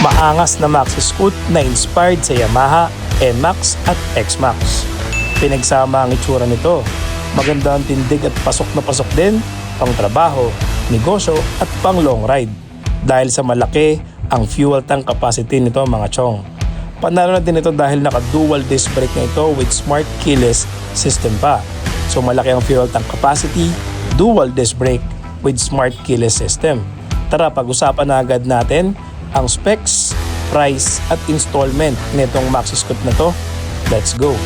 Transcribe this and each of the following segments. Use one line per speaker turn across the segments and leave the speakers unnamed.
Maangas na maxi scoot na inspired sa Yamaha, NMAX at XMAX. Pinagsama ang itsura nito. Maganda ang tindig at pasok na pasok din, pang trabaho, negosyo at pang long ride. Dahil sa malaki ang fuel tank capacity nito mga chong. Panalo na din ito dahil naka-dual disc brake na ito with smart keyless system pa. So malaki ang fuel tank capacity, dual disc brake with smart keyless system. Tara, pag-usapan na agad natin ang specs, price at installment nitong maxi scoot na to. Let's go!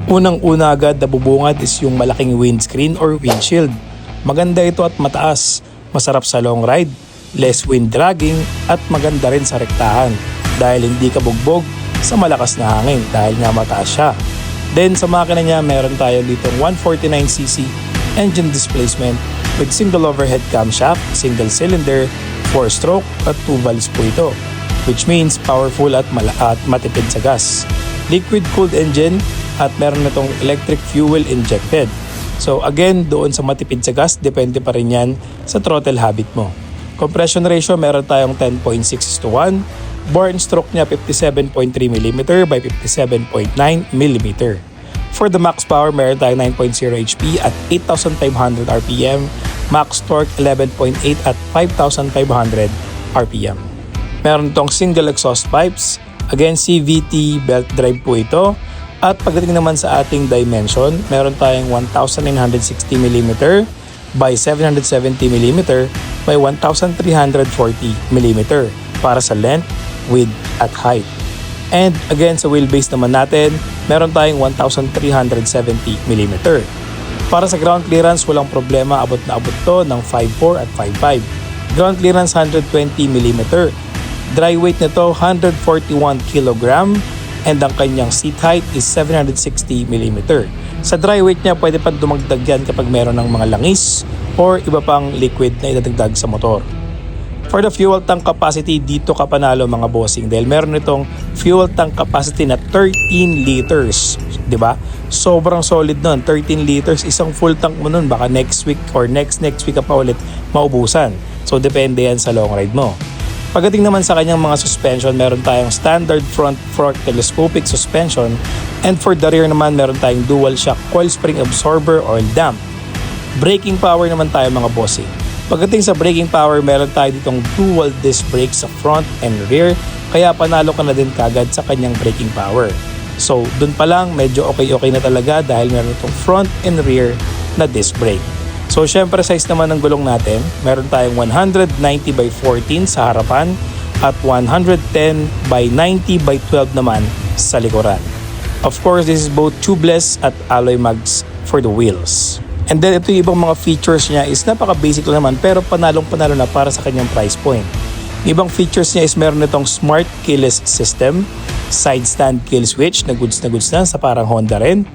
Unang-una agad na bubungad is yung malaking windscreen or windshield. Maganda ito at mataas, masarap sa long ride, less wind dragging at maganda rin sa rektahan dahil hindi ka bugbog sa malakas na hangin dahil nga mataas siya. Then sa makina niya meron tayo ditong 149cc engine displacement with single overhead camshaft, single cylinder, 4-stroke at 2 valves po ito, which means powerful at matipid sa gas. Liquid-cooled engine at meron na itong electric fuel injected. So again, doon sa matipid sa gas, depende pa rin yan sa throttle habit mo. Compression ratio, meron tayong 10.6:1. Bore and stroke niya 57.3mm by 57.9mm. For the max power, meron tayong 9.0 HP at 8,500 RPM. Max torque 11.8 at 5,500 RPM. Meron itong single exhaust pipes. Again, CVT belt drive po ito. At pagdating naman sa ating dimension, meron tayong 1,960mm by 770mm by 1,340mm para sa length, width at height. And again, sa wheelbase naman natin, meron tayong 1,370mm. Para sa ground clearance, walang problema, abot na abot to ng 5'4 at 5'5. Ground clearance 120mm. Dry weight nito 141 kg and ang kanyang seat height is 760mm. Sa dry weight niya, pwede pa dumagdag yan kapag meron ng mga langis or iba pang liquid na idadagdag sa motor. For the fuel tank capacity, dito ka panalo mga bossing dahil meron itong fuel tank capacity na 13 liters. Diba? Sobrang solid nun. 13 liters, isang full tank mo nun. Baka next week or next week ka pa ulit maubusan. So depende yan sa long ride mo. Pagdating naman sa kanyang mga suspension, meron tayong standard front fork telescopic suspension, and for the rear naman meron tayong dual shock coil spring absorber or damp. Braking power naman tayo mga bossing. Pagdating sa braking power, meron tayo ditong dual disc brake sa front and rear, kaya panalo ka na din kagad sa kanyang braking power. So dun pa lang medyo okay na talaga dahil meron itong front and rear na disc brake. So syempre size naman ng gulong natin, meron tayong 190 by 14 sa harapan at 110 by 90 by 12 naman sa likuran. Of course, this is both tubeless at alloy mags for the wheels. And then ito yung ibang mga features niya is napaka-basic lang naman pero panalong-panalo na para sa kanyang price point. Ibang features niya is meron nitong smart keyless system, side stand kill switch na goods na sa parang Honda rin,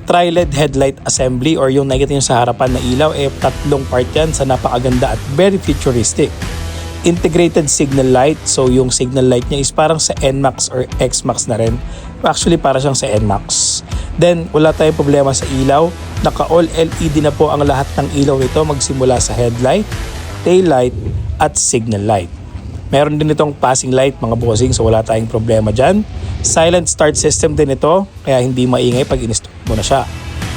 tri-LED headlight assembly or yung nakikita nyo sa harapan na ilaw tatlong part yan sa napakaganda at very futuristic. Integrated signal light, so yung signal light niya is parang sa NMAX or XMAX na rin. Actually para siyang sa NMAX. Then wala tayong problema sa ilaw, naka all LED na po ang lahat ng ilaw nito magsimula sa headlight, tail light at signal light. Meron din itong passing light mga bossing, so wala tayong problema dyan. Silent start system din ito, kaya hindi maingay pag in-start mo na siya.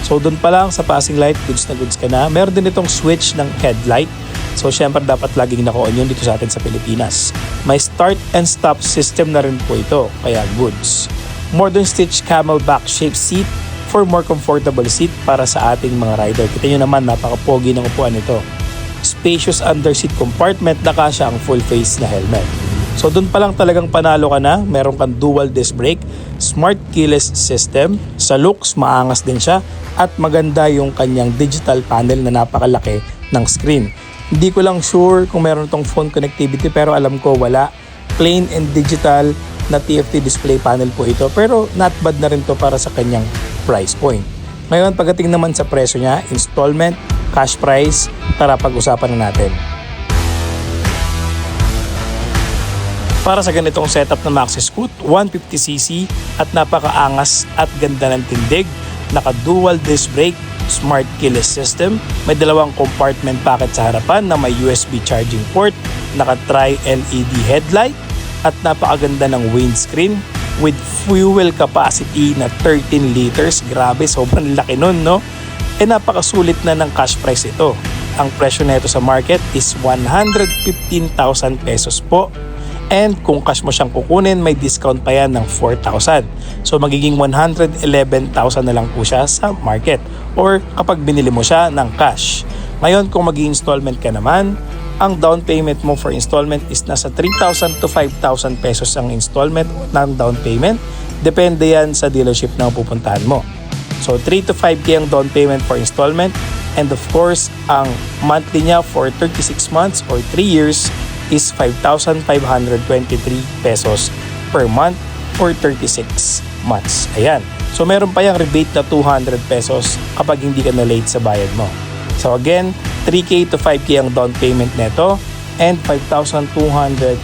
So doon pa lang sa passing light, goods na goods ka na. Meron din itong switch ng headlight. So syempre dapat laging naka-on yun dito sa atin sa Pilipinas. May start and stop system na rin po ito, kaya goods. Modern stitch camelback shaped seat for more comfortable seat para sa ating mga rider. Kita nyo naman, napaka-pogi ng upuan nito. Spacious under seat compartment na kasya ang full face na helmet. So doon pa lang talagang panalo ka na. Meron kang dual disc brake, smart keyless system. Sa looks, maangas din siya at maganda yung kanyang digital panel na napakalaki ng screen. Hindi ko lang sure kung meron itong phone connectivity pero alam ko wala. Plain and digital na TFT display panel po ito pero not bad na rin to para sa kanyang price point. Ngayon pagdating naman sa presyo niya, installment, cash price, tara pag-usapan na natin. Para sa ganitong setup na maxi scoot, 150cc at napakaangas at ganda ng tindig, naka dual disc brake, smart keyless system, may dalawang compartment packet sa harapan na may USB charging port, naka-tri LED headlight, at napakaganda ng windscreen with fuel capacity na 13 liters. Grabe, sobrang laki nun, no? Napakasulit na ng cash price ito. Ang presyo nito sa market is 115,000 pesos po. And kung cash mo siyang kukunin, may discount pa yan ng 4,000. So magiging 111,000 na lang po siya sa market or kapag binili mo siya ng cash. Ngayon, kung mag-i-installment ka naman, ang down payment mo for installment is nasa 3,000 to 5,000 pesos ang installment ng down payment. Depende yan sa dealership na pupuntahan mo. So 3 to 5K ang down payment for installment. And of course, ang monthly niya for 36 months or 3 years is 5,523 pesos per month for 36 months. Ayan. So meron pa yung rebate na 200 pesos kapag hindi ka na late sa bayad mo. So again, 3K to 5K ang down payment neto and 5,200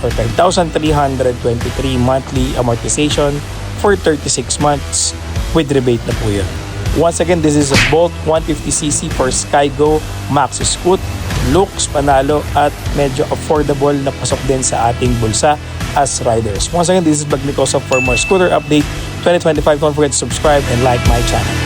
or 5,323 monthly amortization for 36 months with rebate na po yun. Once again, this is a Bolt 150cc for Skygo Maxi Scoot. Looks panalo at medyo affordable na pasok din sa ating bulsa as riders. Once again, this is Bagnicosa for more scooter update 2025. Don't forget to subscribe and like my channel.